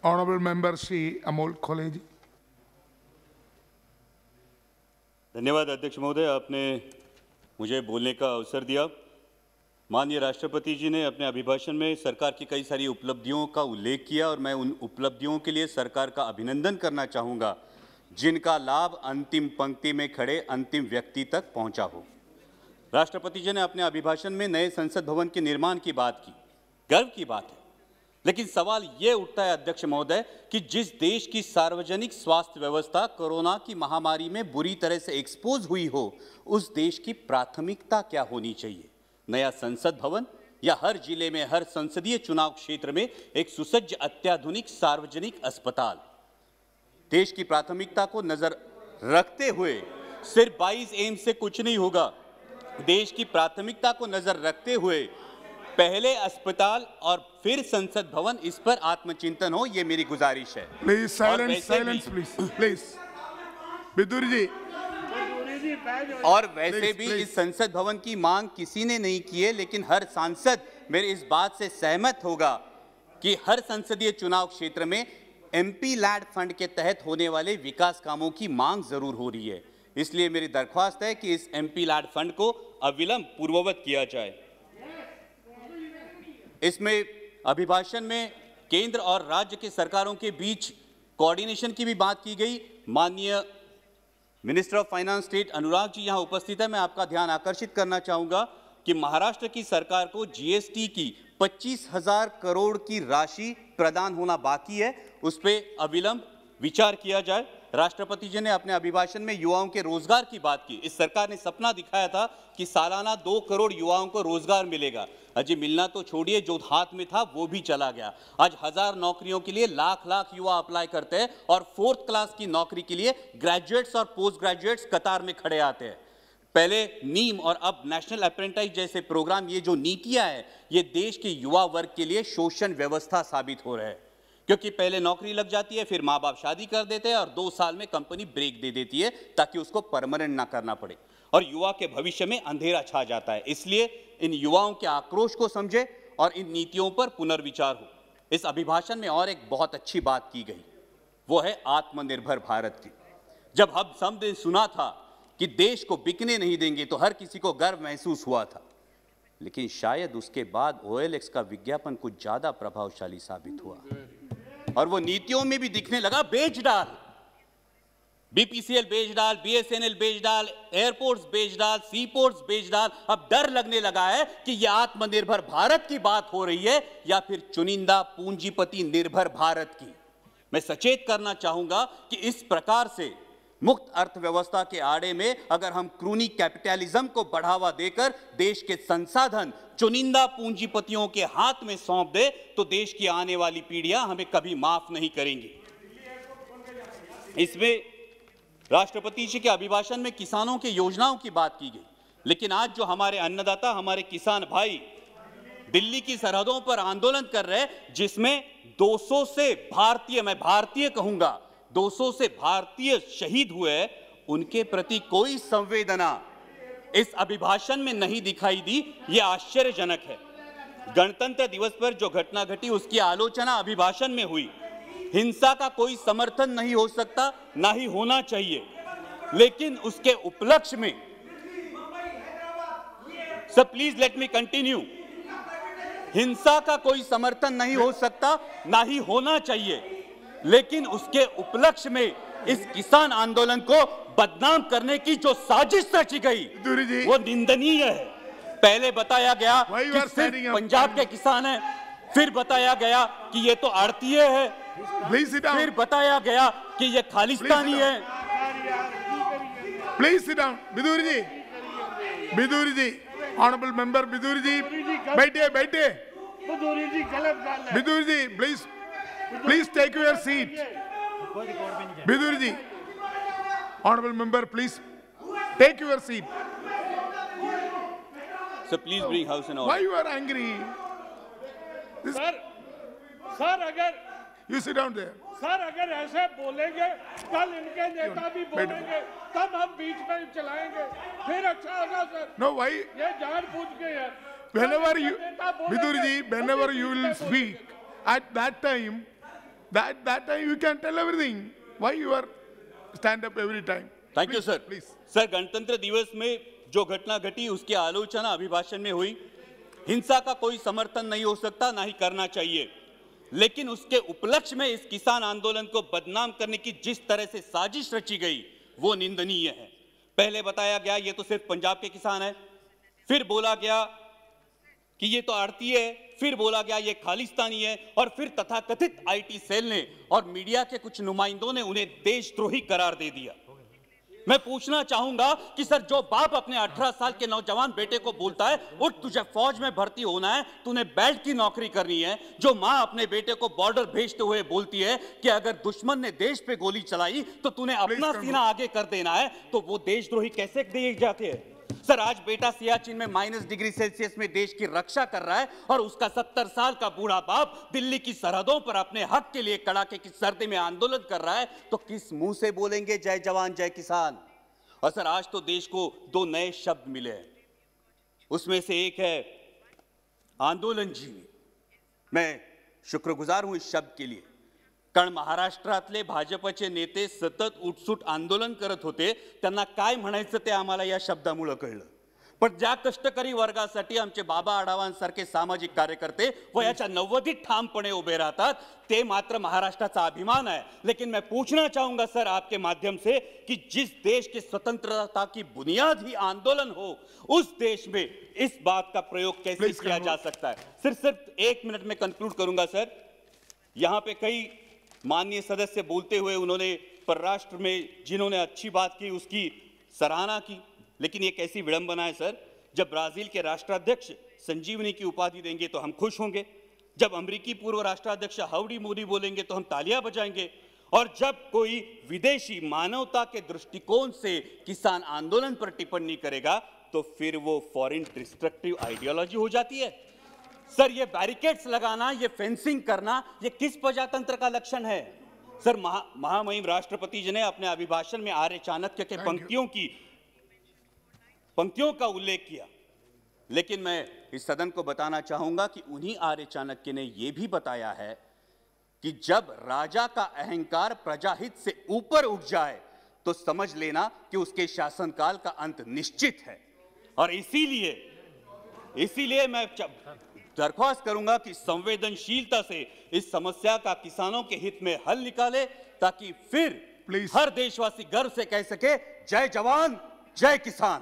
Honorable Member Shri Amol Kholeji. धन्यवाद अध्यक्ष महोदय, आपने मुझे बोलने का अवसर दिया। माननीय राष्ट्रपति जी ने अपने अभिभाषण में सरकार की कई सारी उपलब्धियों का उल्लेख किया और मैं उन उपलब्धियों के लिए सरकार का अभिनंदन करना चाहूँगा जिनका लाभ अंतिम पंक्ति में खड़े अंतिम व्यक्ति तक पहुँचा हो। राष्ट्रपति जी ने अपने अभिभाषण में नए संसद भवन के निर्माण की बात की, गर्व की बात है, लेकिन सवाल ये उठता है अध्यक्ष महोदय कि जिस देश की सार्वजनिक स्वास्थ्य व्यवस्था कोरोना की महामारी में बुरी तरह से एक्सपोज हुई हो, उस देश की प्राथमिकता क्या होनी चाहिए? नया संसद भवन या हर जिले में हर संसदीय चुनाव क्षेत्र में एक सुसज्ज अत्याधुनिक सार्वजनिक अस्पताल? देश की प्राथमिकता को नजर रखते हुए सिर्फ 22 एम्स से कुछ नहीं होगा। देश की प्राथमिकता को नजर रखते हुए पहले अस्पताल और फिर संसद भवन, इस पर आत्मचिंतन हो, ये मेरी गुजारिश है। Please silence, silence please. Bidur ji. और वैसे भी इस संसद भवन की मांग किसी ने नहीं की है, लेकिन हर सांसद मेरे इस बात से सहमत होगा कि हर संसदीय चुनाव क्षेत्र में एमपी लैड फंड के तहत होने वाले विकास कामों की मांग जरूर हो रही है। इसलिए मेरी दरख्वास्त है कि इस एमपी लैड फंड को अविलंब पूर्ववत किया जाए। इसमें अभिभाषण में केंद्र और राज्य के सरकारों के बीच कोऑर्डिनेशन की भी बात की गई। माननीय minister of finance state Anurag ji यहां उपस्थित है। मैं आपका ध्यान आकर्षित करना चाहूंगा कि महाराष्ट्र की सरकार को जीएसटी की 25,000 करोड़ की राशि प्रदान होना बाकी है, उस पर अविलंब विचार किया जाए। राष्ट्रपति जी ने अपने अभिभाषण में युवाओं के रोजगार की बात की। इस सरकार ने सपना दिखाया था कि सालाना 2 करोड़ युवाओं को रोजगार मिलेगा। अजी मिलना तो छोड़िए, जो हाथ में था वो भी चला गया। आज 1000 नौकरियों के लिए लाख युवा अप्लाई करते हैं और 4th क्लास की नौकरी के लिए ग्रेजुएट्स और पोस्ट ग्रेजुएट्स कतार में खड़े आते हैं। पहले नीम और अब नेशनल अप्रेंटिस जैसे प्रोग्राम, ये जो नीतियां हैं, ये देश के युवा वर्ग के लिए शोषण व्यवस्था साबित हो रहे हैं, क्योंकि पहले नौकरी लग जाती है, फिर माँ बाप शादी कर देते हैं और 2 साल में कंपनी ब्रेक दे देती है ताकि उसको परमानेंट ना करना पड़े और युवा के भविष्य में अंधेरा छा जाता है। इसलिए इन युवाओं के आक्रोश को समझे और इन नीतियों पर पुनर्विचार हो। इस अभिभाषण में और एक बहुत अच्छी बात की गई, वो है आत्मनिर्भर भारत की। जब हम सबने सुना था कि देश को बिकने नहीं देंगे तो हर किसी को गर्व महसूस हुआ था, लेकिन शायद उसके बाद OLX का विज्ञापन कुछ ज्यादा प्रभावशाली साबित हुआ और वो नीतियों में भी दिखने लगा। बेच डाल, BPCL बेच डाल, BSNL बेच डाल, एयरपोर्ट्स बेच डाल, सीपोर्ट्स बेच डाल। अब डर लगने लगा है कि यह आत्मनिर्भर भारत की बात हो रही है या फिर चुनिंदा पूंजीपति निर्भर भारत की। मैं सचेत करना चाहूंगा कि इस प्रकार से मुक्त अर्थव्यवस्था के आड़े में अगर हम क्रूनी कैपिटलिज्म को बढ़ावा देकर देश के संसाधन चुनिंदा पूंजीपतियों के हाथ में सौंप दे तो देश की आने वाली पीढ़ियां हमें कभी माफ नहीं करेंगी। इसमें राष्ट्रपति जी के अभिभाषण में किसानों की योजनाओं की बात की गई, लेकिन आज जो हमारे अन्नदाता, हमारे किसान भाई दिल्ली की सरहदों पर आंदोलन कर रहे हैं, जिसमें 200 से भारतीय, मैं भारतीय कहूंगा, 200 से भारतीय शहीद हुए, उनके प्रति कोई संवेदना इस अभिभाषण में नहीं दिखाई दी। यह आश्चर्यजनक है। गणतंत्र दिवस पर जो घटना घटी उसकी आलोचना अभिभाषण में हुई। हिंसा का कोई समर्थन नहीं हो सकता, ना ही होना चाहिए, लेकिन उसके उपलक्ष्य में, sir please let me continue, हिंसा का कोई समर्थन नहीं हो सकता, ना ही होना चाहिए, लेकिन उसके उपलक्ष्य में इस किसान आंदोलन को बदनाम करने की जो साजिश रची गई वो निंदनीय है। पहले बताया गया कि सिर्फ पंजाब के किसान हैं, फिर बताया गया कि ये तो आड़तीय है, फिर बताया गया कि ये खालिस्तानी है। Please sit down. Bidur ji, honourable member Bidur ji, बैठिए। Bidur ji please take your seat. Bidur ji, honourable member please take your seat. So please bring house in order. Why you are angry? Sir अगर you sit down there. Sir अगर ऐसे बोलेंगे, कल इनके नेता भी बोलेंगे, तब हम बीच में चलाएंगे, फिर अच्छा होगा सर। No, why? ये जानबूझ के है। Whenever you, Bidur ji, whenever you will speak, at that time, that time you can tell everything. Why you are stand up every time? Thank you sir. Please. Sir, गणतंत्र दिवस में जो घटना घटी उसकी आलोचना अभिभाषण में हुई। हिंसा का कोई समर्थन नहीं हो सकता, ना ही करना चाहिए, लेकिन उसके उपलक्ष्य में इस किसान आंदोलन को बदनाम करने की जिस तरह से साजिश रची गई वो निंदनीय है। पहले बताया गया ये तो सिर्फ पंजाब के किसान है, फिर बोला गया कि ये तो आड़ती है, फिर बोला गया ये खालिस्तानी है, और फिर तथाकथित आईटी सेल ने और मीडिया के कुछ नुमाइंदों ने उन्हें देशद्रोही करार दे दिया। मैं पूछना चाहूंगा कि सर, जो बाप अपने 18 साल के नौजवान बेटे को बोलता है उठ तुझे फौज में भर्ती होना है, तूने बेल्ट की नौकरी करनी है, जो मां अपने बेटे को बॉर्डर भेजते हुए बोलती है कि अगर दुश्मन ने देश पे गोली चलाई तो तूने अपना सीना आगे कर देना है, तो वो देशद्रोही कैसे दिए जाते हैं? सर, आज बेटा सियाचिन में -डिग्री सेल्सियस में देश की रक्षा कर रहा है और उसका 70 साल का बूढ़ा बाप दिल्ली की सरहदों पर अपने हक के लिए कड़ाके की सर्दी में आंदोलन कर रहा है, तो किस मुंह से बोलेंगे जय जवान जय किसान? और सर, आज तो देश को 2 नए शब्द मिले हैं, उसमें से एक है आंदोलन जीवी। मैं शुक्रगुजार हूं इस शब्द के लिए, कारण महाराष्ट्रातले भाजपचे नेते सतत उठसूट आंदोलन करत होते, त्यांना काय म्हणायचं ते आम्हाला या शब्दामुळे कळलं। पण ज्या कष्टकरी वर्गासाठी आमचे बाबा आढावांसारखे सामाजिक कार्यकर्ते वयाच्या 90 ठामपणे उभे राहतात, ते मात्र महाराष्ट्राचा अभिमान है। लेकिन मैं पूछना चाहूंगा सर आपके माध्यम से कि जिस देश की स्वतंत्रता की बुनियाद ही आंदोलन हो, उस देश में इस बात का प्रयोग कैसे किया जा सकता है? सिर्फ 1 मिनट में कंक्लूड करूंगा सर। यहां पे कई माननीय सदस्य बोलते हुए उन्होंने परराष्ट्र में जिन्होंने अच्छी बात की उसकी सराहना की, लेकिन ये कैसी विडंबना है सर, जब ब्राजील के राष्ट्राध्यक्ष संजीवनी की उपाधि देंगे तो हम खुश होंगे, जब अमेरिकी पूर्व राष्ट्राध्यक्ष हाउडी मोदी बोलेंगे तो हम तालियां बजाएंगे, और जब कोई विदेशी मानवता के दृष्टिकोण से किसान आंदोलन पर टिप्पणी करेगा तो फिर वो फॉरेन डिस्ट्रक्टिव आइडियोलॉजी हो जाती है। सर, ये बैरिकेड्स लगाना, ये फेंसिंग करना, ये किस प्रजातंत्र का लक्षण है? सर, महामहिम राष्ट्रपति जी ने अपने अभिभाषण में आर्य चाणक्य के पंक्तियों का उल्लेख किया, लेकिन मैं इस सदन को बताना चाहूंगा कि उन्हीं आर्य चाणक्य ने यह भी बताया है कि जब राजा का अहंकार प्रजाहित से ऊपर उठ जाए तो समझ लेना कि उसके शासनकाल का अंत निश्चित है। और इसीलिए मैं दरख्वास्त करूंगा कि संवेदनशीलता से इस समस्या का किसानों के हित में हल निकाले, ताकि फिर हर देशवासी गर्व से कह सके जय जवान जय किसान।